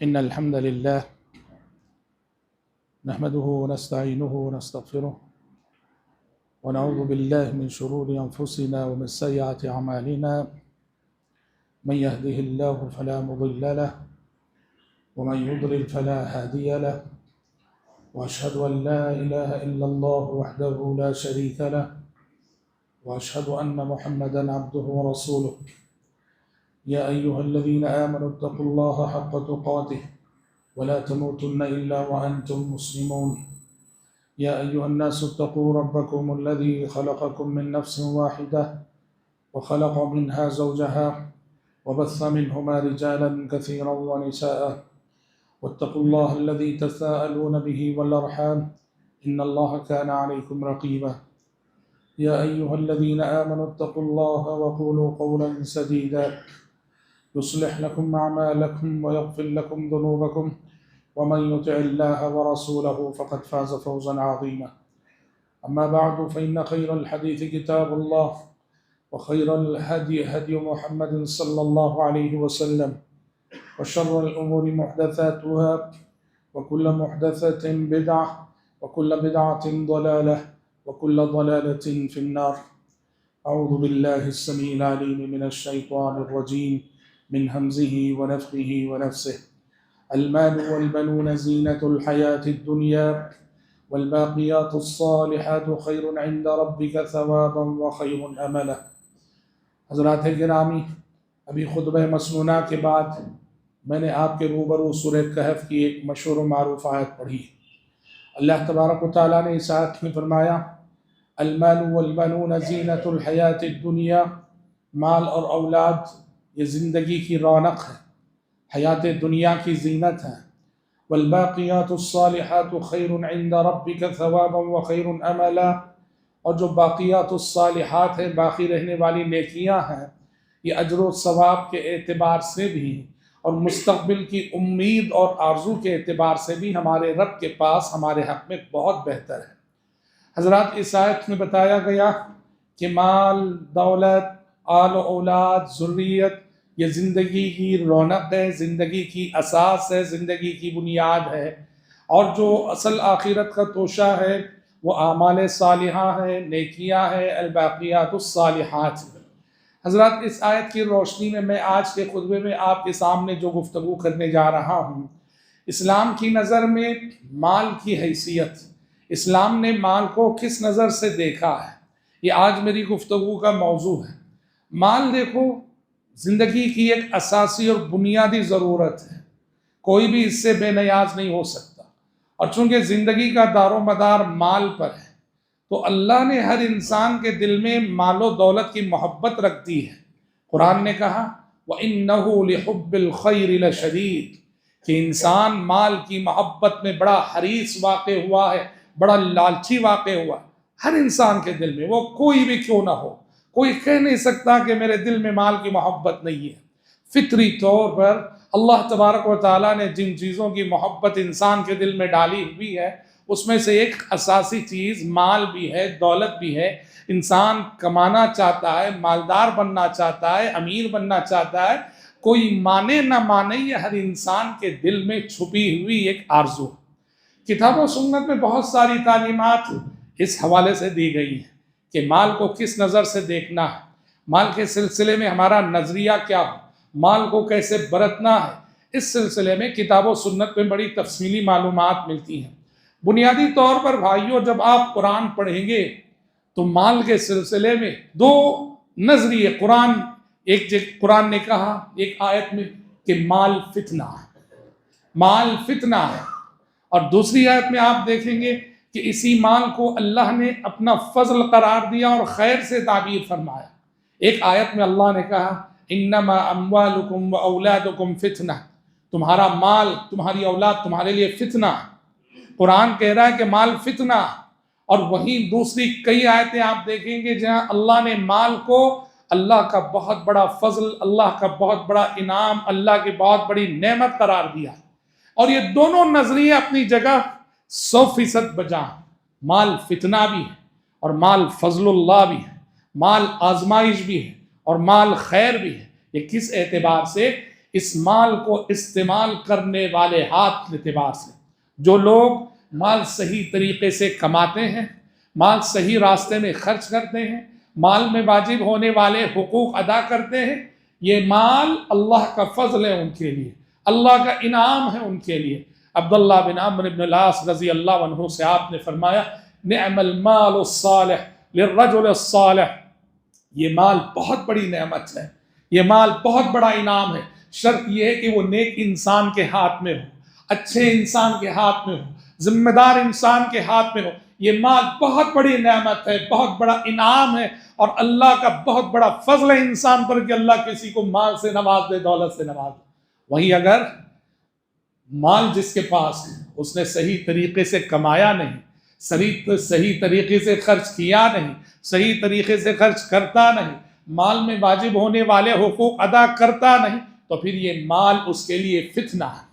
إن الحمد لله نحمده ونستعينه ونستغفره ونعوذ بالله من شرور أنفسنا ومن سيئات أعمالنا من يهده الله فلا مضل له ومن يضلل فلا هادي له وأشهد أن لا إله إلا الله وحده لا شريك له وأشهد أن محمدا عبده ورسوله يا أيها الذين آمنوا اتقوا الله حق تقاته ولا تموتن إلا وأنتم مسلمون يا أيها الناس اتقوا ربكم الذي خلقكم من نفس واحدة وخلق منها زوجها وبث منهما رجالا كثيرا ونساء واتقوا الله الذي تساءلون به والأرحام إن الله كان عليكم رقيبا يا أيها الذين آمنوا اتقوا الله وقولوا قولا سديدا يصلح لكم أعمالكم ويغفر لكم ذنوبكم ومن يطع الله ورسوله فقد فاز فوزا عظيما أما بعد فإن خير الحديث كتاب الله وخير الهدي هدي محمد صلى الله عليه وسلم وشر الأمور محدثاتها وكل محدثة بدعة وكل بدعة ضلالة وكل ضلالة في النار أعوذ بالله السميع العليم من الشيطان الرجيم من همزه ونفخه ونفسه المال والبنون زينة الحياة الدنيا والباقيات الصالحات خير عند ربك ثوابا وخير أملا۔ حضرات گرامی، ابھی خطبہ مسنونہ کے بعد میں نے آپ کے روبرو سورہ کہف کی ایک مشہور و معروف آیت پڑھی۔ اللہ تبارک و تعالیٰ نے اس آیت میں فرمایا المال والبنون زینۃ الحیات الدنیا، مال اور اولاد یہ زندگی کی رونق ہے، حیات دنیا کی زینت ہے۔ والباقیات الصالحات خیر عند ربک ثوابا وخیر املا، اور جو باقیات الصالحات ہیں، باقی رہنے والی نیکیاں ہیں، یہ اجر و ثواب کے اعتبار سے بھی اور مستقبل کی امید اور آرزو کے اعتبار سے بھی ہمارے رب کے پاس ہمارے حق میں بہت بہتر ہے۔ حضرات، اس آیت میں بتایا گیا کہ مال، دولت، آل و اولاد، ذریت یہ زندگی کی رونق ہے، زندگی کی اساس ہے، زندگی کی بنیاد ہے، اور جو اصل آخرت کا توشہ ہے وہ اعمال صالحہ ہے، نیکیاں ہے، الباقیات الصالحات۔ حضرات، اس آیت کی روشنی میں آج کے خطبے میں آپ کے سامنے جو گفتگو کرنے جا رہا ہوں، اسلام کی نظر میں مال کی حیثیت، اسلام نے مال کو کس نظر سے دیکھا ہے، یہ آج میری گفتگو کا موضوع ہے۔ مال دیکھو، زندگی کی ایک اساسی اور بنیادی ضرورت ہے، کوئی بھی اس سے بے نیاز نہیں ہو سکتا، اور چونکہ زندگی کا دار و مدار مال پر ہے تو اللہ نے ہر انسان کے دل میں مال و دولت کی محبت رکھ دی ہے۔ قرآن نے کہا وَإِنَّهُ لِحُبِّ الْخَيْرِ لَشَدِيدٌ، کہ انسان مال کی محبت میں بڑا حریص واقع ہوا ہے، بڑا لالچی واقع ہوا ہے۔ ہر انسان کے دل میں، وہ کوئی بھی کیوں نہ ہو، کوئی کہہ نہیں سکتا کہ میرے دل میں مال کی محبت نہیں ہے۔ فطری طور پر اللہ تبارک و تعالیٰ نے جن چیزوں کی محبت انسان کے دل میں ڈالی ہوئی ہے اس میں سے ایک اساسی چیز مال بھی ہے، دولت بھی ہے۔ انسان کمانا چاہتا ہے، مالدار بننا چاہتا ہے، امیر بننا چاہتا ہے، کوئی مانے نہ مانے یہ ہر انسان کے دل میں چھپی ہوئی ایک آرزو ہے۔ کتاب و سنت میں بہت ساری تعلیمات اس حوالے سے دی گئی ہیں کہ مال کو کس نظر سے دیکھنا ہے، مال کے سلسلے میں ہمارا نظریہ کیا ہو، مال کو کیسے برتنا ہے۔ اس سلسلے میں کتاب و سنت میں بڑی تفصیلی معلومات ملتی ہیں۔ بنیادی طور پر بھائیوں، جب آپ قرآن پڑھیں گے تو مال کے سلسلے میں دو نظریے، قرآن نے کہا ایک آیت میں کہ مال فتنہ ہے، مال فتنہ ہے، اور دوسری آیت میں آپ دیکھیں گے کہ اسی مال کو اللہ نے اپنا فضل قرار دیا اور خیر سے تعبیر فرمایا۔ ایک آیت میں اللہ نے کہا انما اموالکم و اولادکم فتنہ، تمہارا مال، تمہاری اولاد تمہارے لیے فتنہ ہے۔ قرآن کہہ رہا ہے کہ مال فتنہ، اور وہیں دوسری کئی آیتیں آپ دیکھیں گے جہاں اللہ نے مال کو اللہ کا بہت بڑا فضل، اللہ کا بہت بڑا انعام، اللہ کی بہت بڑی نعمت قرار دیا۔ اور یہ دونوں نظریے اپنی جگہ 100% بجا، مال فتنہ بھی ہے اور مال فضل اللہ بھی ہے، مال آزمائش بھی ہے اور مال خیر بھی ہے۔ یہ کس اعتبار سے؟ اس مال کو استعمال کرنے والے ہاتھ اعتبار سے جو لوگ مال صحیح طریقے سے کماتے ہیں، مال صحیح راستے میں خرچ کرتے ہیں، مال میں واجب ہونے والے حقوق ادا کرتے ہیں، یہ مال اللہ کا فضل ہے ان کے لیے، اللہ کا انعام ہے ان کے لیے۔ عبداللہ بن عمرو بن العاص رضی اللہ عنہ سے آپ نے فرمایا نعم المال الصالح للرجل الصالح، یہ مال بہت بڑی نعمت ہے، یہ مال بہت بڑا انعام ہے، شرط یہ ہے کہ وہ نیک انسان کے ہاتھ میں ہو، اچھے انسان کے ہاتھ میں ہو، ذمہ دار انسان کے ہاتھ میں ہو۔ یہ مال بہت بڑی نعمت ہے، بہت بڑا انعام ہے، اور اللہ کا بہت بڑا فضل ہے انسان پر کہ اللہ کسی کو مال سے نواز دے، دولت سے نواز دے۔ وہیں اگر مال جس کے پاس ہے اس نے صحیح طریقے سے کمایا نہیں، صحیح طریقے سے خرچ کیا نہیں، صحیح طریقے سے خرچ کرتا نہیں، مال میں واجب ہونے والے حقوق ادا کرتا نہیں، تو پھر یہ مال اس کے لیے فتنہ ہے،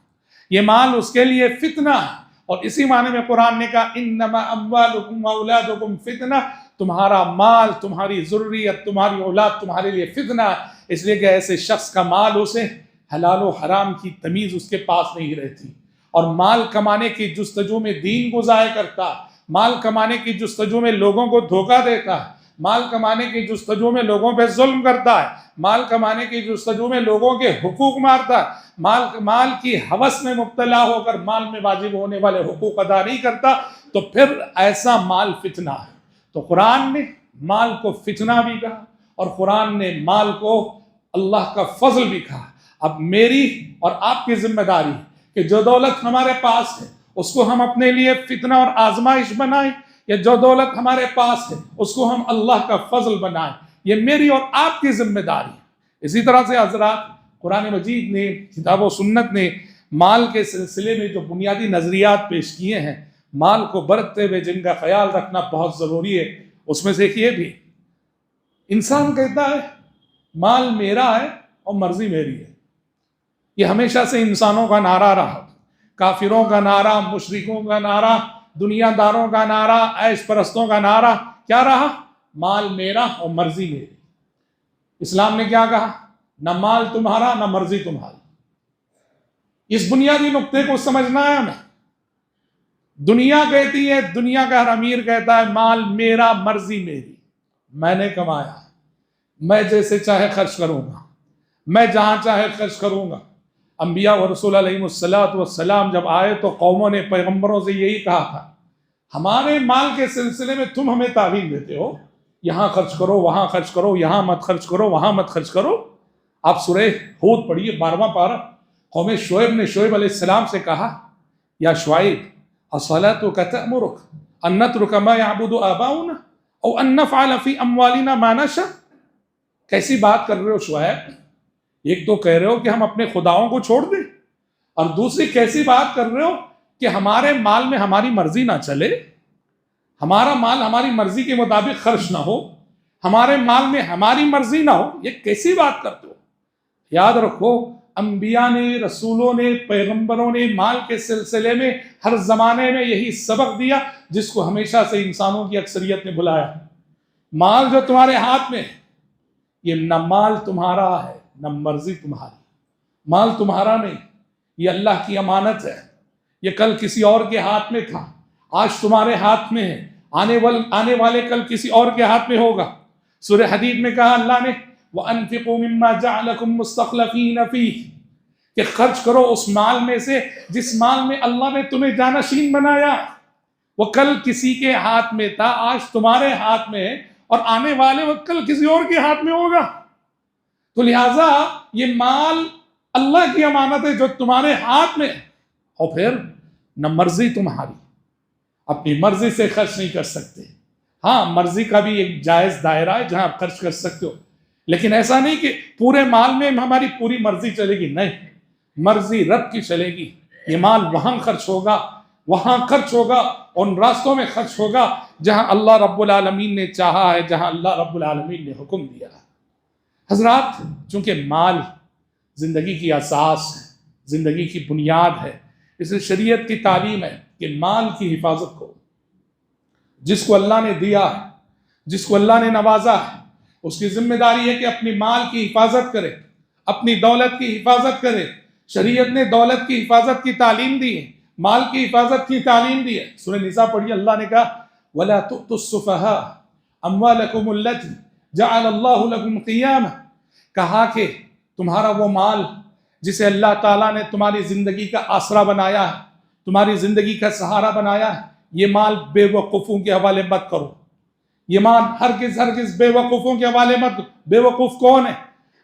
یہ مال اس کے لیے فتنہ ہے۔ اور اسی معنی میں قرآن نے کہا انما اموالکم واولادکم فتنہ، تمہارا مال، تمہاری ذریت، تمہاری اولاد تمہارے لیے فتنہ ہے، اس لیے کہ ایسے شخص کا مال اسے حلال و حرام کی تمیز اس کے پاس نہیں رہتی، اور مال کمانے کی جستجو میں دین کو ضائع کرتا، مال کمانے کی جستجو میں لوگوں کو دھوکہ دیتا ہے، مال کمانے کی جستجو میں لوگوں پہ ظلم کرتا ہے، مال کمانے کی جستجو میں لوگوں کے حقوق مارتا ہے، مال کی ہوس میں مبتلا ہو کر مال میں واجب ہونے والے حقوق ادا نہیں کرتا، تو پھر ایسا مال فتنہ ہے۔ تو قرآن نے مال کو فتنہ بھی کہا، اور قرآن نے مال کو اللہ کا فضل بھی کہا۔ اب میری اور آپ کی ذمہ داری ہے کہ جو دولت ہمارے پاس ہے اس کو ہم اپنے لیے فتنہ اور آزمائش بنائیں، یا جو دولت ہمارے پاس ہے اس کو ہم اللہ کا فضل بنائیں۔ یہ میری اور آپ کی ذمہ داری ہے۔ اسی طرح سے حضرات، قرآن مجید نے، کتاب و سنت نے مال کے سلسلے میں جو بنیادی نظریات پیش کیے ہیں، مال کو برتتے ہوئے جن کا خیال رکھنا بہت ضروری ہے، اس میں سے ایک یہ بھی، انسان کہتا ہے مال میرا ہے اور مرضی میری ہے۔ یہ ہمیشہ سے انسانوں کا نعرہ رہا، کافروں کا نعرہ، مشرکوں کا نعرہ، دنیا داروں کا نعرہ، عیش پرستوں کا نعرہ کیا رہا؟ مال میرا اور مرضی میری۔ اسلام نے کیا کہا؟ نہ مال تمہارا نہ مرضی تمہاری۔ اس بنیادی نقطے کو سمجھنا ہے ہمیں۔ دنیا کہتی ہے، دنیا کا ہر امیر کہتا ہے مال میرا، مرضی میری، میں نے کمایا، میں جیسے چاہے خرچ کروں گا، میں جہاں چاہے خرچ کروں گا۔ انبیاء و رسول علیہ السلام جب آئے تو قوموں نے پیغمبروں سے یہی کہا تھا، ہمارے مال کے سلسلے میں تم ہمیں تعلیم دیتے ہو، یہاں خرچ کرو، وہاں خرچ کرو، یہاں مت خرچ کرو، وہاں مت خرچ کرو۔ آپ سورہ ہود پڑھیے، 12واں پارہ۔ قوم شعیب نے شعیب علیہ السلام سے کہا، یا شعیب الصلاۃ تأمرک ان نترک ما یعبد آباؤنا او ان نفعل فی اموالنا ما نشاء۔ کیسی بات کر رہے ہو شعیب؟ ایک تو کہہ رہے ہو کہ ہم اپنے خداؤں کو چھوڑ دیں، اور دوسری کیسی بات کر رہے ہو کہ ہمارے مال میں ہماری مرضی نہ چلے، ہمارا مال ہماری مرضی کے مطابق خرچ نہ ہو، ہمارے مال میں ہماری مرضی نہ ہو۔ یہ کیسی بات کرتے ہو؟ یاد رکھو، انبیاء نے، رسولوں نے، پیغمبروں نے مال کے سلسلے میں ہر زمانے میں یہی سبق دیا جس کو ہمیشہ سے انسانوں کی اکثریت نے بھلایا۔ مال جو تمہارے ہاتھ میں ہے، یہ نہ مال تمہارا ہے نہ مرضی تمہاری، مال تمہارا نہیں، یہ اللہ کی امانت ہے، یہ کل کسی اور کے ہاتھ میں تھا، آج تمہارے ہاتھ میں ہے، آنے والے کل کسی اور کے ہاتھ میں ہوگا۔ سورہ حدید میں کہا اللہ نے وَأَنفِقُوا مِمَّا جَعَلَكُمْ مُسْتَخْلَفِينَ فِيهِ، کہ خرچ کرو اس مال میں سے جس مال میں اللہ نے تمہیں جانشین بنایا۔ وہ کل کسی کے ہاتھ میں تھا، آج تمہارے ہاتھ میں ہے، اور آنے والے وقت کل کسی اور کے ہاتھ میں ہوگا۔ تو لہٰذا یہ مال اللہ کی امانت ہے جو تمہارے ہاتھ میں ہے، اور پھر نہ مرضی تمہاری، اپنی مرضی سے خرچ نہیں کر سکتے۔ ہاں، مرضی کا بھی ایک جائز دائرہ ہے جہاں آپ خرچ کر سکتے ہو، لیکن ایسا نہیں کہ پورے مال میں ہماری پوری مرضی چلے گی، نہیں، مرضی رب کی چلے گی۔ یہ مال وہاں خرچ ہوگا، وہاں خرچ ہوگا، ان راستوں میں خرچ ہوگا جہاں اللہ رب العالمین نے چاہا ہے، جہاں اللہ رب العالمین نے حکم دیا ہے۔ حضرات، چونکہ مال زندگی کی اساس ہے، زندگی کی بنیاد ہے، اس لیے شریعت کی تعلیم ہے کہ مال کی حفاظت کو، جس کو اللہ نے دیا ہے، جس کو اللہ نے نوازا ہے، اس کی ذمہ داری ہے کہ اپنی مال کی حفاظت کرے، اپنی دولت کی حفاظت کرے۔ شریعت نے دولت کی حفاظت کی تعلیم دی ہے، مال کی حفاظت کی تعلیم دی ہے۔ سورہ نساء پڑھیے، اللہ نے کہا وَلَا تُؤْتُوا السُّفَهَاءَ أَمْوَالَكُمُ الَّتِي جَعَلَ اللَّهُ لَكُمْ قِيَامًا، کہا کہ تمہارا وہ مال جسے اللہ تعالیٰ نے تمہاری زندگی کا آسرا بنایا ہے، تمہاری زندگی کا سہارا بنایا ہے، یہ مال بے وقوفوں کے حوالے مت کرو۔ یہ مال ہرگز بے وقوفوں کے حوالے مت کرو۔ بے وقوف کون ہے؟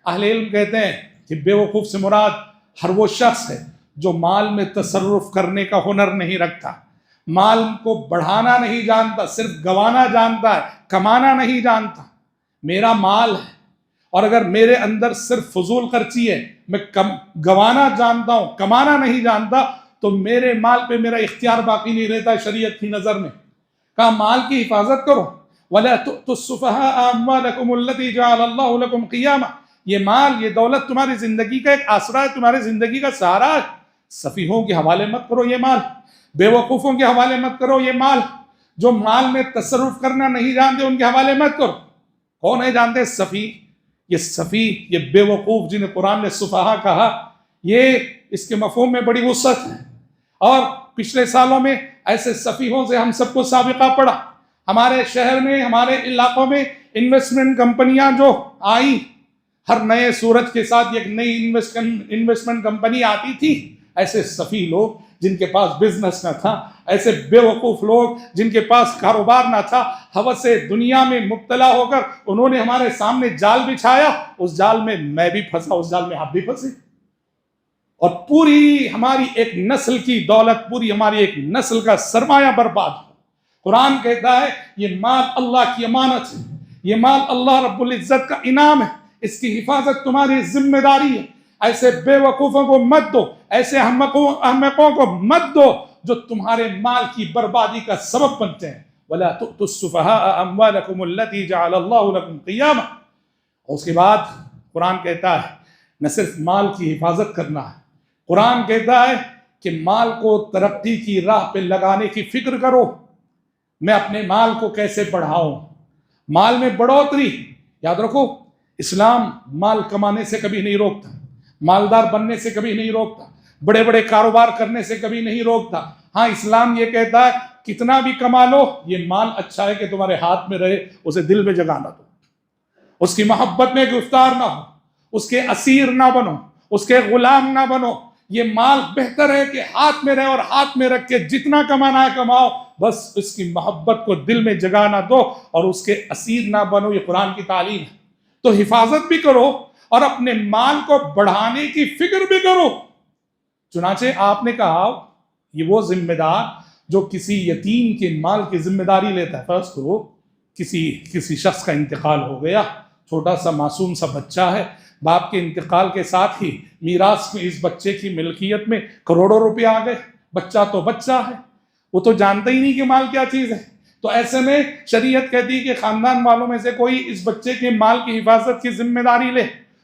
اہل علم کہتے ہیں کہ بے وقوف سے مراد ہر وہ شخص ہے جو مال میں تصرف کرنے کا ہنر نہیں رکھتا، مال کو بڑھانا نہیں جانتا، صرف گوانا جانتا ہے، کمانا نہیں جانتا۔ میرا مال ہے اور اگر میرے اندر صرف فضول خرچی ہے، میں گوانا جانتا ہوں، کمانا نہیں جانتا، تو میرے مال پہ میرا اختیار باقی نہیں رہتا شریعت کی نظر میں۔ کہا مال کی حفاظت کرو، وَلَا تُؤْتُوا السُّفَهَاءَ أَمْوَالَكُمُ الَّتِي جَعَلَ اللَّهُ لَكُمْ قِيَامًا، یہ مال، یہ دولت تمہاری زندگی کا ایک آسرا ہے، تمہاری زندگی کا سہارا ہے۔ سفیہوں کے حوالے مت کرو یہ مال، بے وقوفوں کے حوالے مت کرو یہ مال، جو مال میں تصرف کرنا نہیں جانتے ان کے حوالے مت کرو۔ کون ہے جانتے؟ سفیہ۔ یہ سفیہ، یہ بے وقوف جنہیں قرآن نے سفہا کہا، یہ اس کے مفہوم میں بڑی وسعت ہے۔ اور پچھلے سالوں میں ایسے سفیہوں سے ہم سب کو سابقہ پڑا۔ ہمارے شہر میں، ہمارے علاقوں میں انویسٹمنٹ کمپنیاں جو آئیں، ہر نئے سورج کے ساتھ ایک نئی انویسٹمنٹ کمپنی آتی تھی، ایسے سفیہ لوگ جن کے پاس بزنس نہ تھا، ایسے بے وقوف لوگ جن کے پاس کاروبار نہ تھا، ہوس دنیا میں مبتلا ہو کر انہوں نے ہمارے سامنے جال بچھایا، اس جال میں میں بھی پھنسا، اس جال میں آپ بھی پھنسے، اور پوری ہماری ایک نسل کی دولت، پوری ہماری ایک نسل کا سرمایہ برباد ہو۔ قرآن کہتا ہے یہ مال اللہ کی امانت ہے، یہ مال اللہ رب العزت کا انعام ہے، اس کی حفاظت تمہاری ذمہ داری ہے۔ ایسے بے وقوفوں کو مت دو، ایسے احمقوں کو مت دو جو تمہارے مال کی بربادی کا سبب بنتے ہیں۔ وَلَا تُؤْتُوا السُّفَهَاءَ أَمْوَالَكُمُ الَّتِي جَعَلَ اللَّهُ لَكُمْ قِيَامًا، اور اس کے بعد قرآن کہتا ہے نہ صرف مال کی حفاظت کرنا ہے، قرآن کہتا ہے کہ مال کو ترقی کی راہ پہ لگانے کی فکر کرو۔ میں اپنے مال کو کیسے بڑھاؤں، مال میں بڑھوتری۔ یاد رکھو، اسلام مال کمانے سے کبھی نہیں روکتا، مالدار بننے سے کبھی نہیں روکتا، بڑے بڑے کاروبار کرنے سے کبھی نہیں روکتا۔ ہاں، اسلام یہ کہتا ہے کتنا بھی کما لو، یہ مال اچھا ہے کہ تمہارے ہاتھ میں رہے، اسے دل میں جگہ نہ دو، اس کی محبت میں گرفتار نہ ہو، اس کے اسیر نہ بنو، اس کے غلام نہ بنو۔ یہ مال بہتر ہے کہ ہاتھ میں رہے، اور ہاتھ میں رکھ کے جتنا کمانا ہے کماؤ، بس اس کی محبت کو دل میں جگہ نہ دو اور اس کے اسیر نہ بنو۔ یہ قرآن کی تعلیم ہے۔ تو حفاظت بھی کرو اور اپنے مال کو بڑھانے کی فکر بھی کرو۔ چنانچہ آپ نے کہا یہ وہ ذمہ دار جو کسی یتیم کے مال کی ذمہ داری لیتا ہے۔ فرض کرو کسی شخص کا انتقال ہو گیا، چھوٹا سا معصوم سا بچہ ہے، باپ کے انتقال کے ساتھ ہی میراث میں اس بچے کی ملکیت میں کروڑوں روپے آ گئے۔ بچہ تو بچہ ہے، وہ تو جانتا ہی نہیں کہ مال کیا چیز ہے۔ تو ایسے میں شریعت کہتی ہے کہ خاندان والوں میں سے کوئی اس بچے کے مال کی حفاظت کی ذمہ داری لے،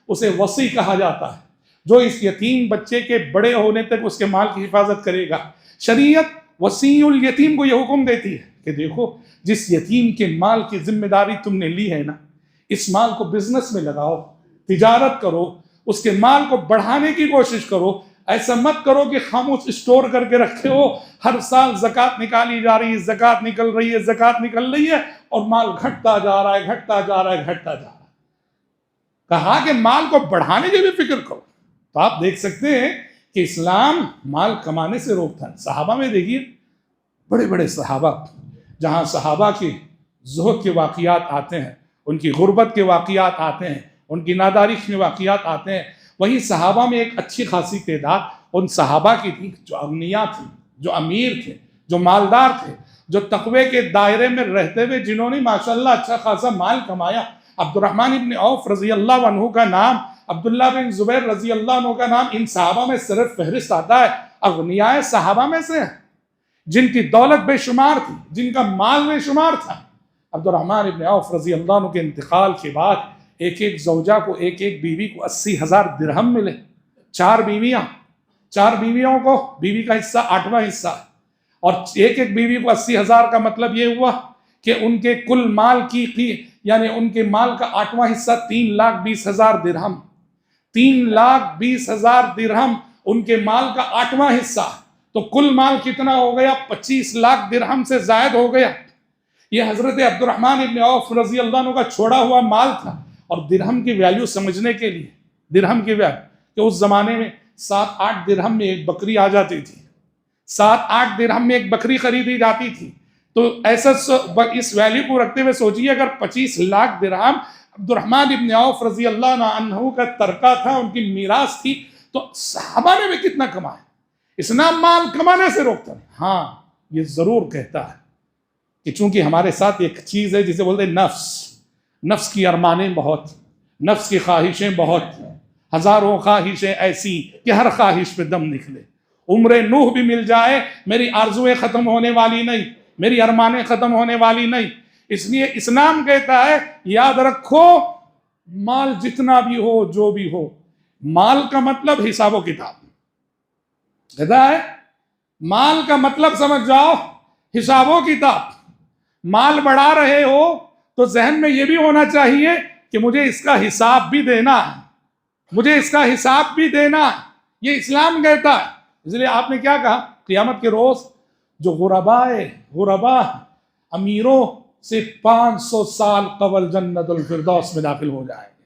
اسے وصی کہا جاتا ہے، جو اس یتیم بچے کے بڑے ہونے تک اس کے مال کی حفاظت کرے گا۔ شریعت وصی الیتیم کو یہ حکم دیتی ہے کہ دیکھو، جس یتیم کے مال کی ذمہ داری تم نے لی ہے نا، اس مال کو بزنس میں لگاؤ، تجارت کرو، اس کے مال کو بڑھانے کی کوشش کرو۔ ایسا مت کرو کہ خاموش اسٹور کر کے رکھے ہو، ہر سال زکوٰۃ نکالی جا رہی ہے، زکوٰۃ نکل رہی ہے، زکوٰۃ نکل رہی ہے، اور مال گھٹتا جا رہا ہے، گھٹتا جا رہا ہے، گھٹتا جا رہا ہے۔ کہا کہ مال کو بڑھانے کی بھی فکر کرو۔ تو آپ دیکھ سکتے ہیں کہ اسلام مال کمانے سے روکتا ہے۔ صحابہ میں دیکھیے، بڑے بڑے صحابہ، جہاں صحابہ کے زہد کے واقعات آتے ہیں، ان کی غربت کے واقعات آتے ہیں، ان کی ناداری کے واقعات آتے ہیں، وہیں صحابہ میں ایک اچھی خاصی تعداد ان صحابہ کی تھی جو اغنیاء تھے، جو امیر تھے، جو مالدار تھے، جو تقوی کے دائرے میں رہتے ہوئے جنہوں نے ماشاءاللہ اچھا خاصا مال کمایا۔ عبد الرحمن ابن عوف رضی اللہ عنہ کا نام، عبداللہ بن زبیر رضی اللہ عنہ کا نام ان صحابہ میں صرف فہرست آتا ہے، اغنیاء صحابہ میں سے ہیں، جن کی دولت بے شمار تھی، جن کا مال بے شمار تھا۔ عبد الرحمن ابن عوف رضی اللہ عنہ کے انتقال کے بعد ایک ایک زوجہ کو، ایک ایک بیوی کو 80,000 درہم ملے۔ 4 بیویوں کو بیوی کا حصہ 8واں حصہ، اور ایک ایک بیوی کو 80,000 کا مطلب یہ ہوا کہ ان کے کل مال کی یعنی ان کے مال کا 8واں حصہ 3,20,000 درہم۔ 3,20,000 درہم ان کے مال کا 8واں حصہ، تو کل مال کتنا ہو گیا؟ 25 لاکھ درہم سے زائد ہو گیا۔ یہ حضرت عبد الرحمن ابن عوف رضی اللہ عنہ کا چھوڑا ہوا مال تھا۔ اور درہم کی ویلیو سمجھنے کے لیے، درہم کی ویلیو کہ اس زمانے میں 7-8 درہم میں ایک بکری آ جاتی تھی، 7-8 درہم میں ایک بکری خریدی جاتی تھی۔ تو ایسا اس ویلیو کو رکھتے ہوئے سوچیے، اگر 25 لاکھ درہم عبد الرحمن ابن عوف رضی اللہ عنہ کا ترکہ تھا، ان کی میراث تھی، تو صحابہ نے بھی کتنا کمایا؟ اسلام مال کمانے سے روکتا نہیں۔ ہاں یہ ضرور کہتا ہے کہ چونکہ ہمارے ساتھ ایک چیز ہے جسے بولتے ہیں نفس کی ارمانیں بہت، نفس کی خواہشیں بہت، ہزاروں خواہشیں ایسی کہ ہر خواہش پہ دم نکلے۔ عمر نوح بھی مل جائے، میری آرزویں ختم ہونے والی نہیں، میری ارمانیں ختم ہونے والی نہیں۔ اس لیے اسلام کہتا ہے یاد رکھو، مال جتنا بھی ہو، جو بھی ہو، مال کا مطلب حساب و کتاب کہتا ہے، مال کا مطلب سمجھ جاؤ حساب و کتاب۔ مال بڑھا رہے ہو تو ذہن میں یہ بھی ہونا چاہیے کہ مجھے اس کا حساب بھی دینا ہے، مجھے اس کا حساب بھی دینا ہے۔ یہ اسلام کہتا ہے۔ اس لیے آپ نے کیا کہا؟ قیامت کے روز جو غربا امیروں سے 500 سال قبل جنت الفردوس میں داخل ہو جائیں گے،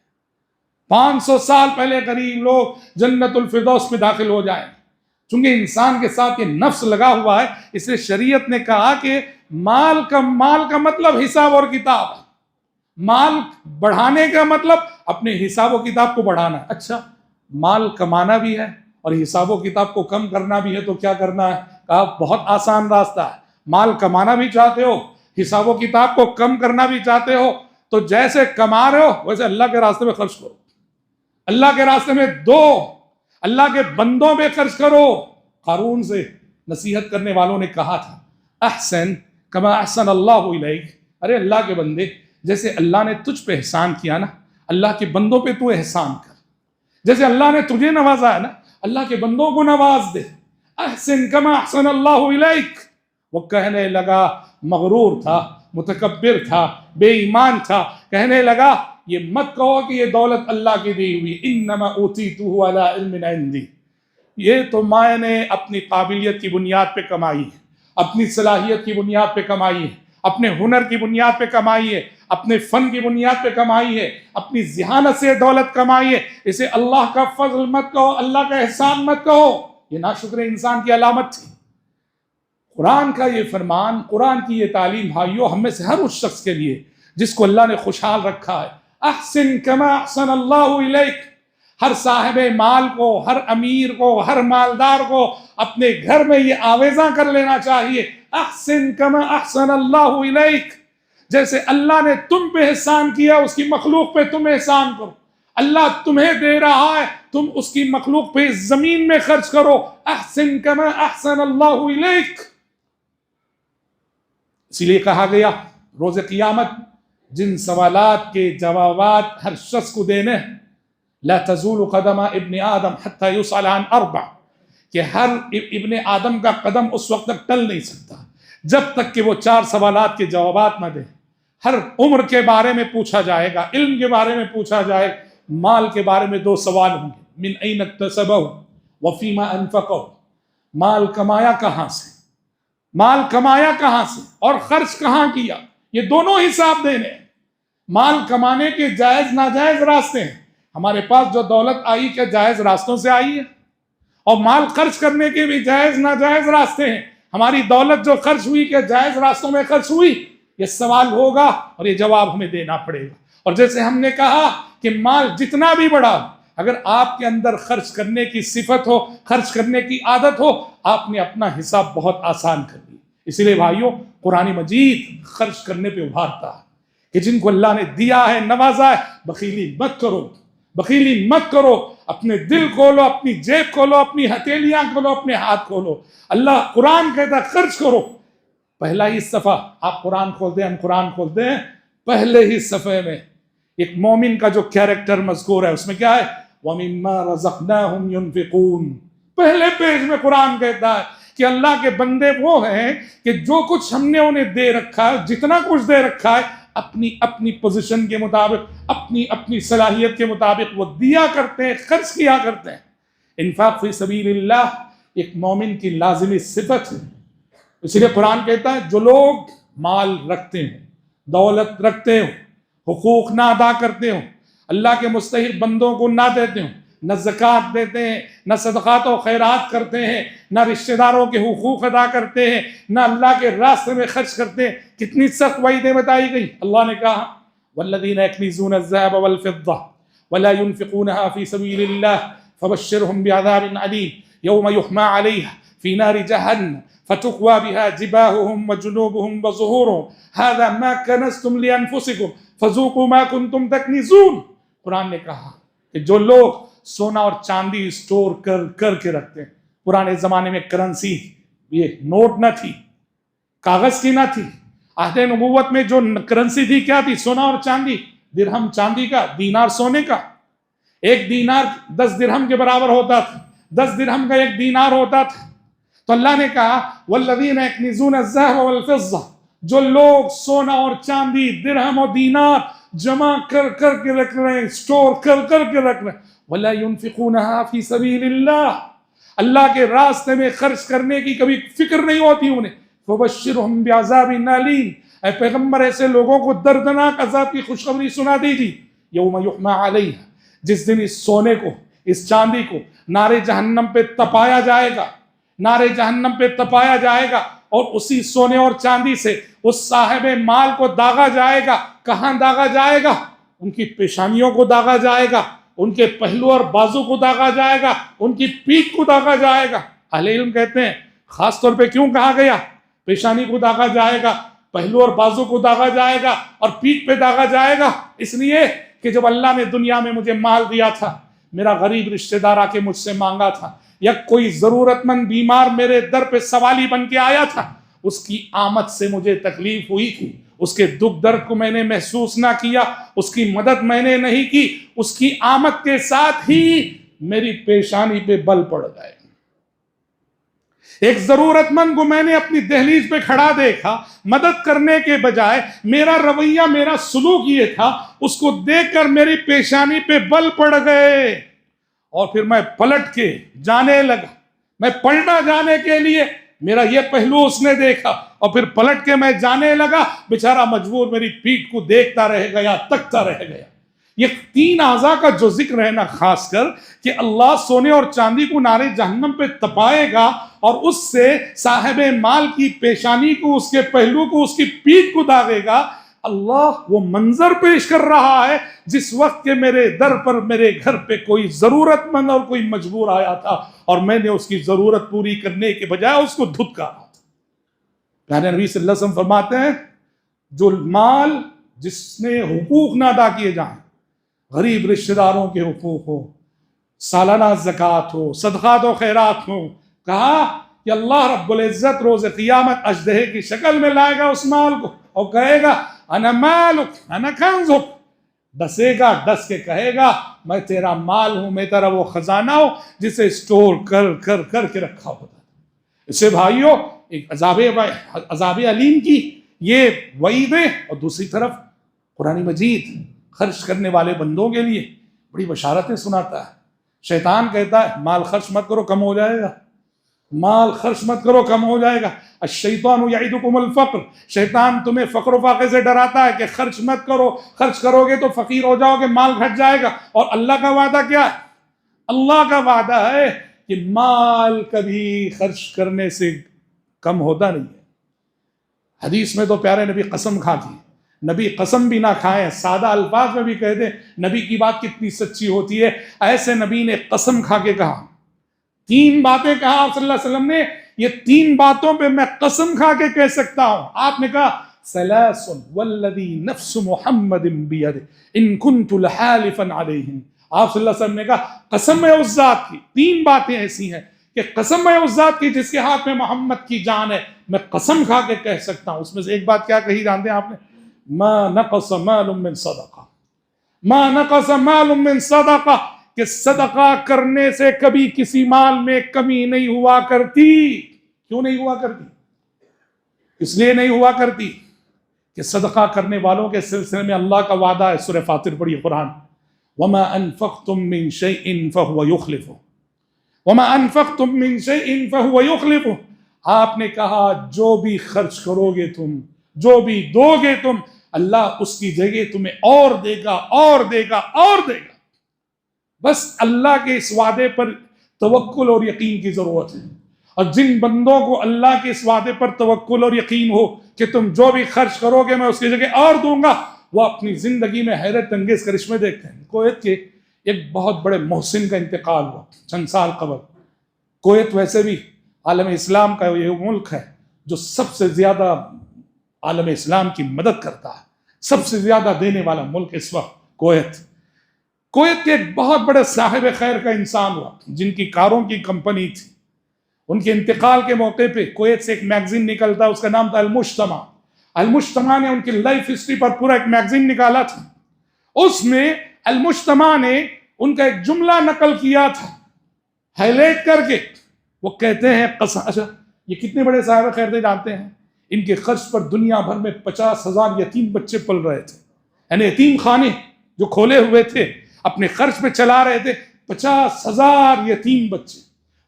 500 سال پہلے قریب لوگ جنت الفردوس میں داخل ہو جائیں گے۔ چونکہ انسان کے ساتھ یہ نفس لگا ہوا ہے، اس لیے شریعت نے کہا کہ مال کا مطلب حساب اور کتاب ہے۔ مال بڑھانے کا مطلب اپنے حساب و کتاب کو بڑھانا ہے۔ اچھا، مال کمانا بھی ہے اور حساب و کتاب کو کم کرنا بھی ہے، تو کیا کرنا ہے؟ کہا بہت آسان راستہ ہے۔ مال کمانا بھی چاہتے ہو، حساب و کتاب کو کم کرنا بھی چاہتے ہو، تو جیسے کما رہے ہو ویسے اللہ کے راستے میں خرچ کرو، اللہ کے راستے میں دو، اللہ کے بندوں میں خرچ کرو۔ قارون سے نصیحت کرنے والوں نے کہا تھا، احسن کما احسن اللہ الیک، ارے اللہ کے بندے، جیسے اللہ نے تجھ پہ احسان کیا نا، اللہ کے بندوں پہ تو احسان کر۔ جیسے اللہ نے تجھے نوازا ہے نا، اللہ کے بندوں کو نواز دے۔ احسن کما احسن اللہ الیک۔ وہ کہنے لگا، مغرور تھا، متکبر تھا، بے ایمان تھا، کہنے لگا یہ مت کہو کہ یہ دولت اللہ کی دی ہوئی، انما اوتیتہ علی علم عندی، یہ تو میں نے اپنی قابلیت کی بنیاد پہ کمائی ہے، اپنی صلاحیت کی بنیاد پہ کمائی ہے، اپنے ہنر کی بنیاد پہ کمائی ہے، اپنے فن کی بنیاد پہ کمائی ہے، اپنی ذہانت سے دولت کمائی ہے۔ اسے اللہ کا فضل مت کہو، اللہ کا احسان مت کہو، یہ ناشکر انسان کی علامت تھی۔ قرآن کا یہ فرمان، قرآن کی یہ تعلیم بھائیو، ہم میں سے ہر اس شخص کے لیے جس کو اللہ نے خوشحال رکھا ہے، احسن کما احسن اللہ الیک۔ ہر صاحب مال کو، ہر امیر کو، ہر مالدار کو اپنے گھر میں یہ آویزاں کر لینا چاہیے، احسن کما احسن اللہ الیک۔ جیسے اللہ نے تم پہ احسان کیا، اس کی مخلوق پہ تم احسان کرو۔ اللہ تمہیں دے رہا ہے، تم اس کی مخلوق پہ زمین میں خرچ کرو، احسن کما احسن اللہ الیک۔ اسی لیے کہا گیا روز قیامت جن سوالات کے جوابات ہر شخص کو دینے، لا تزول قدم ابن آدم حتی یسأل عن اربع، کہ ہر ابن آدم کا قدم اس وقت تک ٹل نہیں سکتا جب تک کہ وہ 4 سوالات کے جوابات نہ دے۔ ہر عمر کے بارے میں پوچھا جائے گا، علم کے بارے میں پوچھا جائے گا، مال کے بارے میں 2 سوال ہوں گے، من این اکتسبہ وفیما انفقہ، مال کمایا کہاں سے، مال کمایا کہاں سے اور خرچ کہاں کیا، یہ دونوں حساب دینے ہیں۔ مال کمانے کے جائز ناجائز راستے ہیں، ہمارے پاس جو دولت آئی کیا جائز راستوں سے آئی ہے؟ اور مال خرچ کرنے کے بھی جائز ناجائز راستے ہیں، ہماری دولت جو خرچ ہوئی کیا جائز راستوں میں خرچ ہوئی؟ یہ سوال ہوگا اور یہ جواب ہمیں دینا پڑے گا۔ اور جیسے ہم نے کہا کہ مال جتنا بھی بڑا، اگر آپ کے اندر خرچ کرنے کی صفت ہو، خرچ کرنے کی عادت ہو، آپ نے اپنا حساب بہت آسان کر دیا۔ اسی لیے بھائیوں، قرآن مجید خرچ کرنے پہ ابھارتا ہے کہ جن کو اللہ نے دیا ہے، نوازا ہے، بخیلی مت کرو، بخیلی مت کرو، اپنے دل کھولو، اپنی جیب کھولو، اپنی ہتھیلیاں کھولو، اپنے ہاتھ کھولو۔ اللہ قرآن کہتا ہے خرچ کرو۔ پہلا ہی صفحہ آپ قرآن کھولتے ہیں، ہم قرآن کھولتے ہیں، پہلے ہی صفحے میں ایک مومن کا جو کیریکٹر مذکور ہے، اس میں کیا ہے؟ وَمِمَّا رَزَقْنَاهُمْ يُنْفِقُونَ۔ پہلے پیج میں قرآن کہتا ہے کہ اللہ کے بندے وہ ہیں کہ جو کچھ ہم نے انہیں دے رکھا ہے، جتنا کچھ دے رکھا ہے، اپنی اپنی پوزیشن کے مطابق، اپنی اپنی صلاحیت کے مطابق وہ دیا کرتے ہیں، خرچ کیا کرتے ہیں۔ انفاق فی سبیل اللہ ایک مومن کی لازمی صفت ہے۔ اس لیے قرآن کہتا ہے جو لوگ مال رکھتے ہوں، دولت رکھتے ہوں، حقوق نہ ادا کرتے ہوں، اللہ کے مستحق بندوں کو نہ دیتے ہوں، نہ زکوٰۃ دیتے ہیں، نہ صدقات و خیرات کرتے ہیں، نہ رشتہ داروں کے حقوق ادا کرتے ہیں، نہ اللہ کے راستے میں خرچ کرتے ہیں۔ کتنی سخت وعیدیں بتائی گئی۔ اللہ نے کہا والذین یکنزون الذهب والفضة ولا ينفقونها في سبيل الله فبشرهم بعذاب أليم يوم يحمى عليها في نار جهنم فتقوى بها جباههم وجنوبهم وظهورهم هذا ما كنزتم لأنفسكم فذوقوا ما كنتم تكنزون۔ قرآن نے کہا کہ جو لوگ سونا اور چاندی اسٹور کر کے رکھتے ہیں، پرانے زمانے میں کرنسی یہ نوٹ نہ تھی، کاغذ کی نہ تھی، عہد نبوت میں جو کرنسی تھی کیا تھی؟ سونا اور چاندی، درہم چاندی کا، دینار سونے کا۔ ایک دینار 10 درہم کے برابر ہوتا تھا، 10 درہم کا ایک دینار ہوتا تھا۔ تو اللہ نے کہا والذین یکنزون الذهب والفضة، جو لوگ سونا اور چاندی، درہم اور دینار جمع کر کے رکھ رہے ہیں، اسٹور کر کے رکھ رہے ہیں، ولا ينفقونها في سبيل الله، اللہ کے راستے میں خرچ کرنے کی کبھی فکر نہیں ہوتی انہیں، فبشرهم بعذاب أليم، اے پیغمبر ایسے لوگوں کو دردناک عذاب کی خوشخبری سنا دیجیے۔ یوم یحمى علیہ، جس دن اس سونے کو، اس چاندی کو نار جہنم پہ تپایا جائے گا، نار جہنم پہ تپایا جائے گا، اور اسی سونے اور چاندی سے اس صاحب مال کو داغا جائے گا۔ کہاں داغا جائے گا؟ ان کی پیشانیوں کو داغا جائے گا، ان کے پہلو اور بازو کو داغا جائے گا، ان کی پیٹھ کو داغا جائے گا۔ اہل علم کہتے ہیں خاص طور پہ کیوں کہا گیا پیشانی کو داغا جائے گا، پہلو اور بازو کو داغا جائے گا اور پیٹھ پہ داغا جائے گا؟ اس لیے کہ جب اللہ نے دنیا میں مجھے مال دیا تھا، میرا غریب رشتہ دار آ کے مجھ سے مانگا تھا، یا کوئی ضرورت مند بیمار میرے در پہ سوالی بن کے آیا تھا، اس کی آمد سے مجھے تکلیف ہوئی تھی، اس کے دکھ درد کو میں نے محسوس نہ کیا، اس کی مدد میں نے نہیں کی، اس کی آمد کے ساتھ ہی میری پیشانی پہ بل پڑ گئے۔ ایک ضرورت مند کو میں نے اپنی دہلیز پہ کھڑا دیکھا، مدد کرنے کے بجائے میرا رویہ، میرا سلوک یہ تھا، اس کو دیکھ کر میری پیشانی پہ بل پڑ گئے، اور پھر میں پلٹ کے جانے لگا۔ میں پلٹا جانے کے لیے، میرا یہ پہلو اس نے دیکھا، اور پھر پلٹ کے میں جانے لگا، بیچارہ مجبور میری پیٹھ کو دیکھتا رہ گیا، تکتا رہ گیا۔ یہ 3 اعضاء کا جو ذکر ہے نا، خاص کر کہ اللہ سونے اور چاندی کو نارے جہنم پہ تپائے گا، اور اس سے صاحب مال کی پیشانی کو، اس کے پہلو کو، اس کی پیٹھ کو داغے گا۔ اللہ وہ منظر پیش کر رہا ہے جس وقت کہ میرے در پر، میرے گھر پہ کوئی ضرورت مند اور کوئی مجبور آیا تھا، اور میں نے اس کی ضرورت پوری کرنے کے بجائے اس کو دھتکارا تھا۔ پیارے نبی صلی اللہ علیہ وسلم فرماتے ہیں جو مال جس نے حقوق نہ ادا کیے جائیں، غریب رشتہ داروں کے حقوق ہو، سالانہ زکوٰۃ ہو، صدقات و خیرات ہو، کہا کہ اللہ رب العزت روز قیامت اژدہے کی شکل میں لائے گا اس مال کو، اور کہے گا انا مالک انا کنزک، ڈسے گا، ڈس کے کہے گا میں تیرا مال ہوں، میں تیرا وہ خزانہ ہوں جسے اسٹور کر کے رکھا ہوتا ہے۔ اسے بھائیوں، ایک عذاب علیم کی یہ وعیدیں، اور دوسری طرف قرآن مجید خرچ کرنے والے بندوں کے لیے بڑی بشارتیں سناتا ہے۔ شیطان کہتا ہے مال خرچ مت کرو، کم ہو جائے گا، مال خرچ مت کرو، کم ہو جائے گا۔ الشیطان یعدکم الفقر، شیطان تمہیں فقر و فاقے سے ڈراتا ہے کہ خرچ مت کرو، خرچ کرو گے تو فقیر ہو جاؤ گے، مال گھٹ جائے گا۔ اور اللہ کا وعدہ کیا ہے؟ اللہ کا وعدہ ہے کہ مال کبھی خرچ کرنے سے کم ہوتا نہیں ہے۔ حدیث میں تو پیارے نبی قسم کھاتی، نبی قسم بھی نہ کھائیں، سادہ الفاظ میں بھی کہہ دیں، نبی کی بات کتنی سچی ہوتی ہے۔ ایسے نبی نے قسم کھا کے کہا، 3 باتیں کہا آپ صلی اللہ علیہ وسلم نے، یہ 3 باتوں پہ میں قسم کھا کے کہہ سکتا ہوں۔ آپ نے کہا ثلاث والذی نفس محمد بیدہ ان کنت لحالفا علیہم، آپ صلی اللہ علیہ وسلم نے کہا قسم ہے اس ذات کی، 3 باتیں ایسی ہیں کہ قسم ہے اس ذات کی جس کے ہاتھ میں محمد کی جان ہے، میں قسم کھا کے کہہ سکتا ہوں۔ اس میں سے ایک بات کیا کہی جانتے ہیں آپ نے؟ ما نقص مال من صدقہ، ما نقص مال من صدقہ، کہ صدقہ کرنے سے کبھی کسی مال میں کمی نہیں ہوا کرتی۔ کیوں نہیں ہوا کرتی؟ اس لیے نہیں ہوا کرتی کہ صدقہ کرنے والوں کے سلسلے میں اللہ کا وعدہ ہے، سورہ فاطر پڑھیے قرآن، وَمَا أَنفَقْتُم مِّن شَيْءٍ فَهُوَ يُخْلِفُهُ وَمَا أَنفَقْتُم مِّن شَيْءٍ فَهُوَ يُخْلِفُهُ، آپ نے کہا جو بھی خرچ کرو گے تم، جو بھی دو گے تم، اللہ اس کی جگہ تمہیں اور دے گا، اور دے گا، اور دے گا۔ بس اللہ کے اس وعدے پر توکل اور یقین کی ضرورت ہے، اور جن بندوں کو اللہ کے اس وعدے پر توکل اور یقین ہو کہ تم جو بھی خرچ کرو گے میں اس کی جگہ اور دوں گا، وہ اپنی زندگی میں حیرت انگیز کرشمے دیکھتے ہیں۔ کویت کے ایک بہت بڑے محسن کا انتقال ہوا چند سال قبل۔ کویت ویسے بھی عالم اسلام کا یہ ملک ہے جو سب سے زیادہ عالم اسلام کی مدد کرتا ہے، سب سے زیادہ دینے والا ملک اس وقت کویت۔ کویت کے ایک بہت بڑے صاحب خیر کا انسان ہوا جن کی کاروں کی کمپنی تھی۔ ان کے انتقال کے موقع پہ کویت سے ایک میگزین نکلتا، اس کا نام تھا المجتمع۔ المجتمع نے ان کی لائف ہسٹری پر پورا ایک میگزین نکالا تھا۔ اس میں المجتمع نے ان کا ایک جملہ نقل کیا تھا ہائی لائٹ کر کے۔ وہ کہتے ہیں اچھا یہ کتنے بڑے صاحب خیر تھے جانتے ہیں؟ ان کے خرچ پر دنیا بھر میں 50,000 یتیم بچے پل رہے تھے، یعنی یتیم خانے جو کھولے ہوئے تھے اپنے خرچ پہ چلا رہے تھے، 50,000 یتیم بچے۔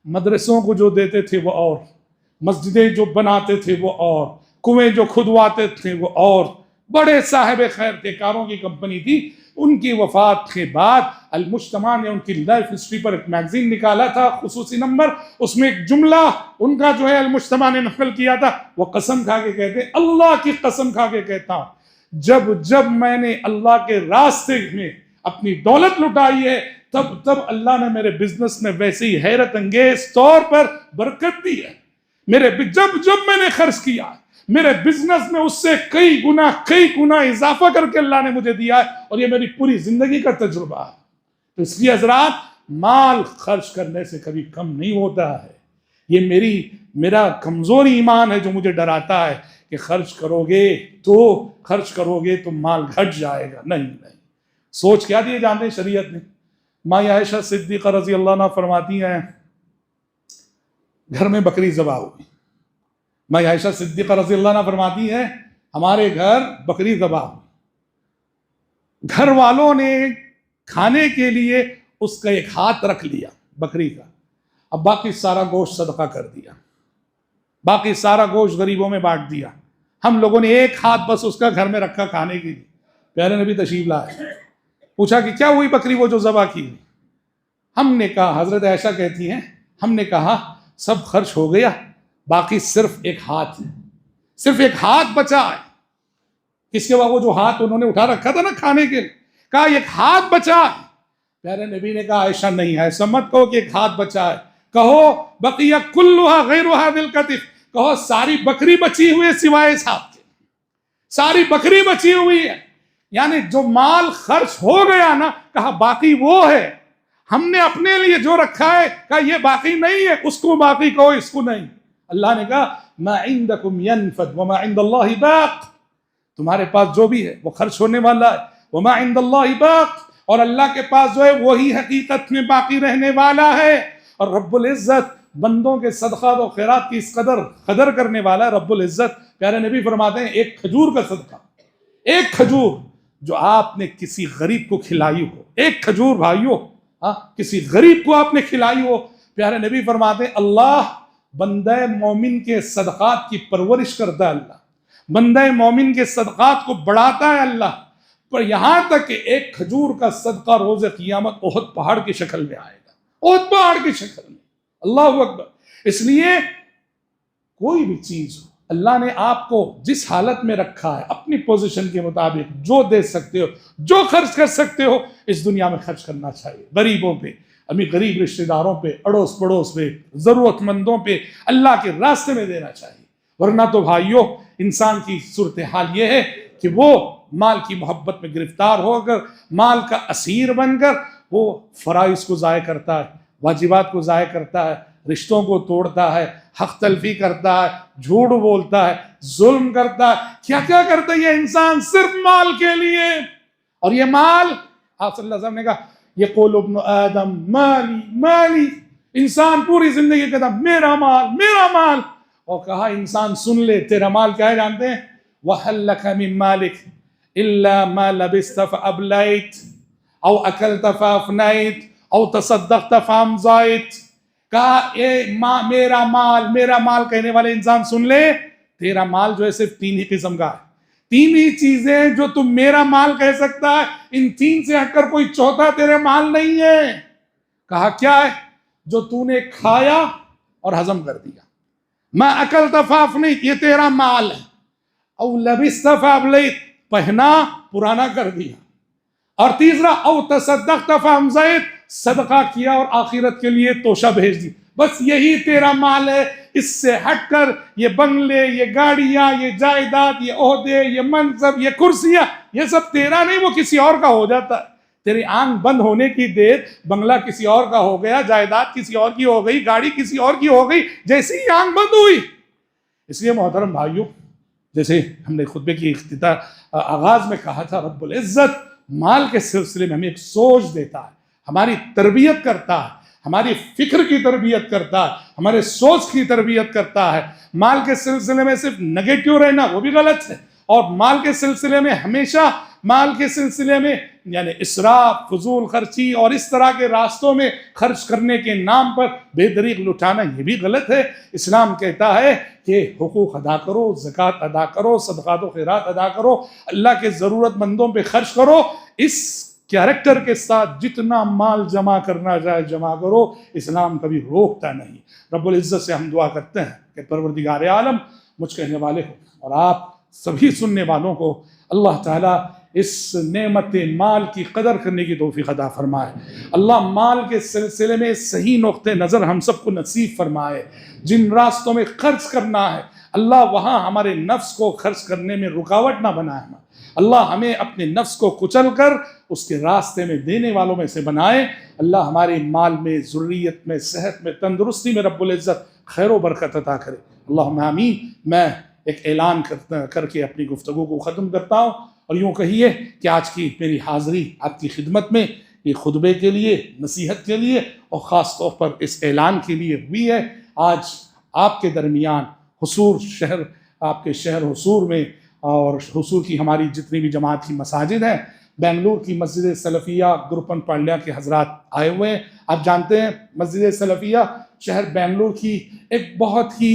مدرسوں کو جو دیتے تھے وہ اور، مسجدیں جو بناتے تھے وہ اور، کنویں جو کھدواتے تھے وہ اور، بڑے صاحب خیر تھے، کاروں کی کمپنی تھی۔ ان کی وفات کے بعد المجتمع نے ان کی لائف ہسٹری پر ایک میگزین نکالا تھا، خصوصی نمبر، اس میں ایک جملہ ان کا جو ہے المجتمع نے نقل کیا تھا۔ وہ قسم کھا کے کہتے ہیں، اللہ کی قسم کھا کے کہتا ہوں، جب جب میں نے اللہ کے راستے میں اپنی دولت لٹائی ہے تب تب اللہ نے میرے بزنس میں ویسے ہی حیرت انگیز طور پر برکت دی ہے۔ جب جب میں نے خرچ کیا میرے بزنس میں اس سے کئی گنا اضافہ کر کے اللہ نے مجھے دیا ہے، اور یہ میری پوری زندگی کا تجربہ ہے۔ تو اس لیے حضرات، مال خرچ کرنے سے کبھی کم نہیں ہوتا ہے۔ یہ میرا کمزور ایمان ہے جو مجھے ڈراتا ہے کہ خرچ کرو گے تو مال گھٹ جائے گا۔ نہیں، سوچ کیا دیے جانتے ہیں شریعت نے؟ ماں عائشہ صدیقہ رضی اللہ عنہ فرماتی ہیں، گھر میں بکری ذبح ہوئی۔ ماں عائشہ صدیقہ رضی اللہ عنہ فرماتی ہیں، ہمارے گھر بکری ذبح ہوئی، گھر والوں نے کھانے کے لیے اس کا ایک ہاتھ رکھ لیا بکری کا، اب باقی سارا گوشت صدقہ کر دیا، باقی سارا گوشت غریبوں میں بانٹ دیا، ہم لوگوں نے ایک ہاتھ بس اس کا گھر میں رکھا کھانے کے لیے۔ پیارے نبی تشریف لائے، پوچھا کہ کیا ہوئی بکری وہ جو ذبح کی؟ ہم نے کہا، حضرت عائشہ کہتی ہیں، ہم نے کہا سب خرچ ہو گیا، باقی صرف ایک ہاتھ ہے، صرف ایک ہاتھ بچا ہے۔ اس کے بعد وہ جو ہاتھ انہوں نے اٹھا رکھا تھا نا کھانے کے لیے، کہا ایک ہاتھ بچا ہے۔ پیارے نبی نے کہا، عائشہ نہیں ہے، ایسا مت کہو کہ ایک ہاتھ بچا ہے، کہو بقیہ کلھا غیرھا بالکتف، کہو ساری بکری بچی ہوئی ہے سوائے اس ہاتھ کے، ساری بکری بچی ہوئی ہے۔ یعنی جو مال خرچ ہو گیا نا، کہا باقی وہ ہے، ہم نے اپنے لیے جو رکھا ہے کہا یہ باقی نہیں ہے، اس کو باقی کہو، اس کو نہیں۔ اللہ نے کہا ما عندکم ینفد وما عند اللہ باق، تمہارے پاس جو بھی ہے وہ خرچ ہونے والا ہے، وما عند اللہ باق، اور اللہ کے پاس جو ہے وہی حقیقت میں باقی رہنے والا ہے۔ اور رب العزت بندوں کے صدقات و خیرات کی اس قدر کرنے والا ہے رب العزت۔ پیارے نبی فرماتے ہیں، ایک کھجور کا صدقہ، ایک کھجور جو آپ نے کسی غریب کو کھلائی ہو، ایک کھجور بھائیو کسی غریب کو آپ نے کھلائی ہو، پیارے نبی فرماتے ہیں اللہ بندہ مومن کے صدقات کی پرورش کرتا ہے، اللہ بندہ مومن کے صدقات کو بڑھاتا ہے اللہ، پر یہاں تک کہ ایک کھجور کا صدقہ روز قیامت احد پہاڑ کی شکل میں آئے گا، احد پہاڑ کی شکل میں۔ اللہ اکبر۔ اس لیے کوئی بھی چیز اللہ نے آپ کو جس حالت میں رکھا ہے، اپنی پوزیشن کے مطابق جو دے سکتے ہو، جو خرچ کر سکتے ہو، اس دنیا میں خرچ کرنا چاہیے۔ غریبوں پہ، غریب رشتہ داروں پہ، اڑوس پڑوس پہ، ضرورت مندوں پہ اللہ کے راستے میں دینا چاہیے۔ ورنہ تو بھائیوں، انسان کی صورتحال یہ ہے کہ وہ مال کی محبت میں گرفتار ہو کر، مال کا اسیر بن کر، وہ فرائض کو ضائع کرتا ہے، واجبات کو ضائع کرتا ہے، رشتوں کو توڑتا ہے، حق تلفی کرتا ہے، جھوٹ بولتا ہے، ظلم کرتا ہے، کیا کیا کرتا ہے یہ انسان صرف مال کے لیے۔ اور یہ مال، آپ صلی اللہ علیہ وسلم نے کہا، یقول ابن آدم مالی مالی، انسان پوری زندگی کہتا میرا مال میرا مال، اور کہا انسان سن لے تیرا مال کیا ہے جانتے ہیں؟ وَهَلْ لَكَ مِن مَالِكَ إِلَّا مَا لَبِثْتَ فَأَبْلَيْتَ أَوْ أَكَلْتَ فَأَفْنَيْتَ أَوْ تَصَدَّقْتَ فَأَمْضَيْتَ۔ کہا میرا مال کہنے والے انسان سن لے، تیرا مال جو ہے صرف 3 ہی قسم کا ہے، 3 ہی چیزیں جو تم میرا مال کہہ سکتا ہے، ان 3 سے ہٹ کر کوئی چوتھا تیرے مال نہیں ہے۔ کہا کیا ہے؟ جو تو نے کھایا اور ہضم کر دیا، ما اکلت فافنیت، یہ تیرا مال ہے، او لبست فابلیت، پہنا پرانا کر دیا، اور تیسرا او تصدقت فامضیت، صدقہ کیا اور آخرت کے لیے توشہ بھیج دی، بس یہی تیرا مال ہے۔ اس سے ہٹ کر یہ بنگلے، یہ گاڑیاں، یہ جائیداد، یہ عہدے، یہ منصب، یہ کرسیاں، یہ سب تیرا نہیں، وہ کسی اور کا ہو جاتا ہے۔ تیری آنکھ بند ہونے کی دیر بنگلہ کسی اور کا ہو گیا، جائیداد کسی اور کی ہو گئی، گاڑی کسی اور کی ہو گئی، جیسی ہی آنکھ بند ہوئی۔ اس لیے محترم بھائیوں، جیسے ہم نے خطبے کی آغاز میں کہا تھا، رب العزت مال کے سلسلے میں ہمیں ایک سوچ دیتا ہے، ہماری تربیت کرتا ہے، ہماری فکر کی تربیت کرتا ہے، ہمارے سوچ کی تربیت کرتا ہے۔ مال کے سلسلے میں صرف نگیٹو رہنا وہ بھی غلط ہے، اور مال کے سلسلے میں ہمیشہ مال کے سلسلے میں یعنی اسراف، فضول خرچی اور اس طرح کے راستوں میں خرچ کرنے کے نام پر بے دریغ لٹانا یہ بھی غلط ہے۔ اسلام کہتا ہے کہ حقوق ادا کرو، زکوٰۃ ادا کرو، صدقات و خیرات ادا کرو، اللہ کے ضرورت مندوں پہ خرچ کرو، اس کیریکٹر کے ساتھ جتنا مال جمع کرنا جائے جمع کرو، اسلام کبھی روکتا نہیں۔ رب العزت سے ہم دعا کرتے ہیں کہ پروردگار عالم مجھ کہنے والے کو اور آپ سبھی سننے والوں کو اللہ تعالیٰ اس نعمت مال کی قدر کرنے کی توفیق عطا فرمائے۔ اللہ مال کے سلسلے میں صحیح نقطہ نظر ہم سب کو نصیب فرمائے۔ جن راستوں میں خرچ کرنا ہے اللہ وہاں ہمارے نفس کو خرچ کرنے میں رکاوٹ نہ بنائے۔ اللہ ہمیں اپنے نفس کو کچل کر اس کے راستے میں دینے والوں میں سے بنائے۔ اللہ ہمارے مال میں، ذریت میں، صحت میں، تندرستی میں رب العزت خیر و برکت عطا کرے۔ اللہم آمین۔ میں ایک اعلان کر کے اپنی گفتگو کو ختم کرتا ہوں، اور یوں کہیے کہ آج کی میری حاضری آپ کی خدمت میں یہ خطبے کے لیے، نصیحت کے لیے، اور خاص طور پر اس اعلان کے لیے ہوئی ہے۔ آج آپ کے درمیان حضور شہر، آپ کے شہر حضور میں اور حضور کی ہماری جتنی بھی جماعت کی مساجد ہیں، بنگلور کی مسجد سلفیہ گروپن پالیہ کے حضرات آئے ہوئے ہیں۔ آپ جانتے ہیں مسجد سلفیہ شہر بنگلور کی ایک بہت ہی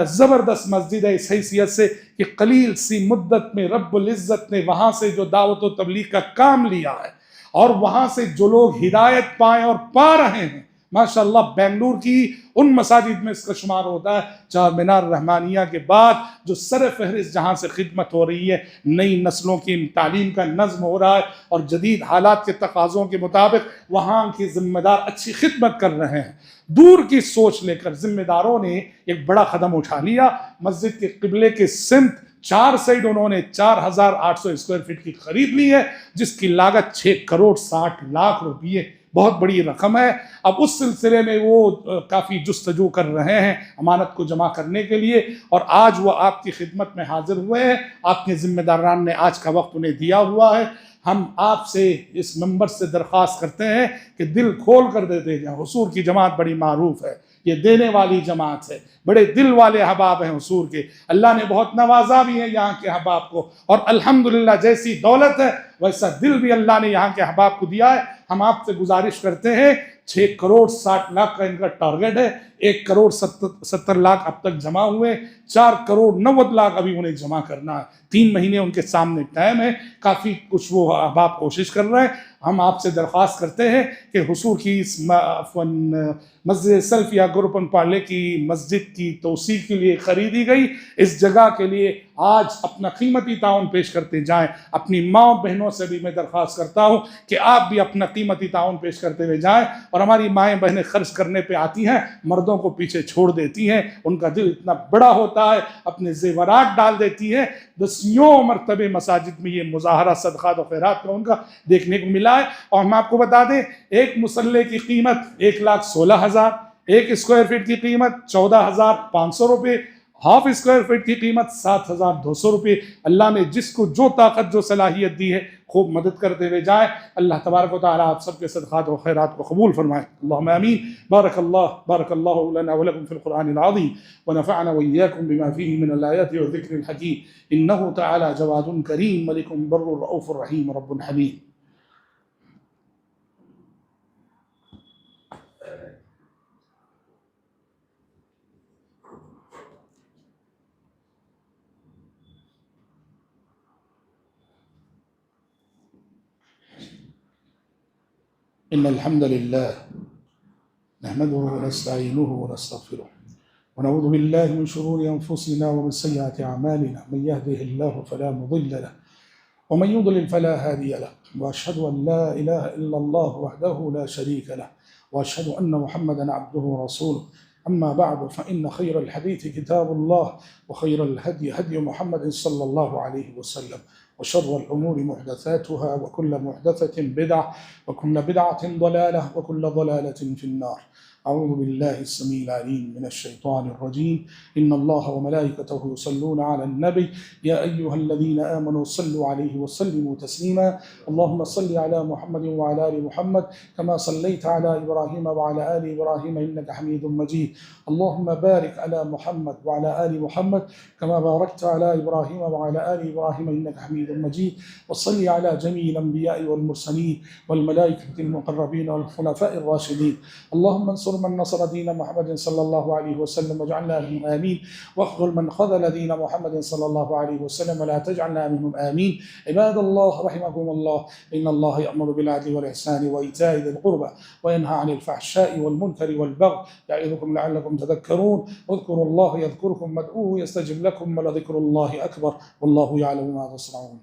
زبردست مسجد ہے، اس حیثیت سے کہ قلیل سی مدت میں رب العزت نے وہاں سے جو دعوت و تبلیغ کا کام لیا ہے، اور وہاں سے جو لوگ ہدایت پائیں اور پا رہے ہیں، ماشاءاللہ بنگلور کی ان مساجد میں اس کا شمار ہوتا ہے۔ چار مینار رحمانیہ کے بعد جو سر فہرست جہاں سے خدمت ہو رہی ہے، نئی نسلوں کی تعلیم کا نظم ہو رہا ہے، اور جدید حالات کے تقاضوں کے مطابق وہاں کے ذمہ دار اچھی خدمت کر رہے ہیں۔ دور کی سوچ لے کر ذمہ داروں نے ایک بڑا قدم اٹھا لیا۔ مسجد کے قبلے کے سمت 4 سائڈ انہوں نے 4800 اسکوائر فٹ کی خرید لی ہے، جس کی لاگت 6 کروڑ 60 لاکھ روپیے، بہت بڑی رقم ہے۔ اب اس سلسلے میں وہ کافی جستجو کر رہے ہیں امانت کو جمع کرنے کے لیے، اور آج وہ آپ کی خدمت میں حاضر ہوئے ہیں۔ آپ کے ذمہ داران نے آج کا وقت انہیں دیا ہوا ہے۔ ہم آپ سے اس منبر سے درخواست کرتے ہیں کہ دل کھول کر دیتے جائیں۔ حضور کی جماعت بڑی معروف ہے، یہ دینے والی جماعت ہے، بڑے دل والے احباب ہیں حضور کے، اللہ نے بہت نوازا بھی ہے یہاں کے احباب کو، اور الحمدللہ جیسی دولت ہے ویسا دل بھی اللہ نے یہاں کے احباب کو دیا ہے۔ ہم آپ سے گزارش کرتے ہیں، 6 کروڑ 60 لاکھ کا ان کا ٹارگٹ ہے، 1 کروڑ 70 لاکھ اب تک جمع ہوئے، 4 کروڑ 90 لاکھ ابھی انہیں جمع کرنا ہے۔ 3 مہینے ان کے سامنے ٹائم ہے، کافی کچھ وہ احباب کوشش کر رہے ہیں۔ ہم آپ سے درخواست کرتے ہیں کہ حضور کی اس مسجد سلفیہ گروپن پارلے کی مسجد کی توسیع کے لیے خریدی گئی اس جگہ کے لیے آج اپنا قیمتی تعاون پیش کرتے جائیں۔ اپنی ماں بہنوں سے بھی میں درخواست کرتا ہوں کہ آپ بھی اپنا قیمتی تعاون پیش کرتے ہوئے جائیں۔ اور ہماری مائیں بہنیں خرچ کرنے پہ آتی ہیں، مردوں کو پیچھے چھوڑ دیتی ہیں، ان کا دل اتنا بڑا ہوتا ہے، اپنے زیورات ڈال دیتی ہیں۔ 10 مرتبہ مساجد میں یہ مظاہرہ صدقات و خیرات کا ان کا دیکھنے کو ملا ہے۔ اور ہم آپ کو بتا دیں، ایک مصلے کی قیمت 1,16,000، 1 اسکوائر فٹ کی قیمت 14,500 روپے، ہاف اسکوائر فٹ کی قیمت 7,200 روپے۔ اللہ نے جس کو جو طاقت جو صلاحیت دی ہے خوب مدد کرتے ہوئے جائیں۔ اللہ تبارک و تعالیٰ آپ سب کے صدقات و خیرات کو قبول فرمائے، اللہم آمین۔ بارک اللہ لنا ولکم فی القرآن العظیم ونفعنا وإياكم بما فيه من الآیات والذکر الحکیم انہ تعالی جواد کریم ملک بر رؤوف رحیم رب حلیم۔ إن الحمد لله نحمده ونستعينه ونستغفره ونعوذ بالله من شرور أنفسنا ومن سيئات أعمالنا من يهده الله فلا مضل له ومن يضلل فلا هادي له وأشهد أن لا إله إلا الله وحده لا شريك له وأشهد أن محمدا عبده ورسوله أما بعد فإن خير الحديث كتاب الله وخير الهدي هدي محمد صلى الله عليه وسلم وشر الأمور محدثاتها وكل محدثة بدعة وكل بدعة ضلالة وكل ضلالة في النار. أعوذ بالله السميع العليم من الشيطان الرجيم. إن الله وملائكته يصلون على النبي يا أيها الذين آمنوا صلوا عليه وسلموا تسليما. اللهم صل على محمد وعلى آل محمد كما صليت على إبراهيم وعلى آل إبراهيم إنك حميد مجيد. اللهم بارك على محمد وعلى آل محمد كما باركت على إبراهيم وعلى آل إبراهيم إنك حميد مجيد. وصل على جميع الأنبياء والمرسلين والملائكة المقربين والخلفاء الراشدين. اللهم انصر من نصر دين محمد صلى الله عليه وسلم واجعلنا منهم آمين، واخذل من خذل دين محمد صلى الله عليه وسلم ولا تجعلنا منهم آمين. عباد الله رحمكم الله، إن الله يأمر بالعدل والإحسان وإيتاء ذي القربى وينهى عن الفحشاء والمنكر والبغي يعظكم لعلكم تذكرون. اذكروا الله يذكركم وادعوه يستجب لكم ولذكر الله أكبر والله يعلم ما تصنعون.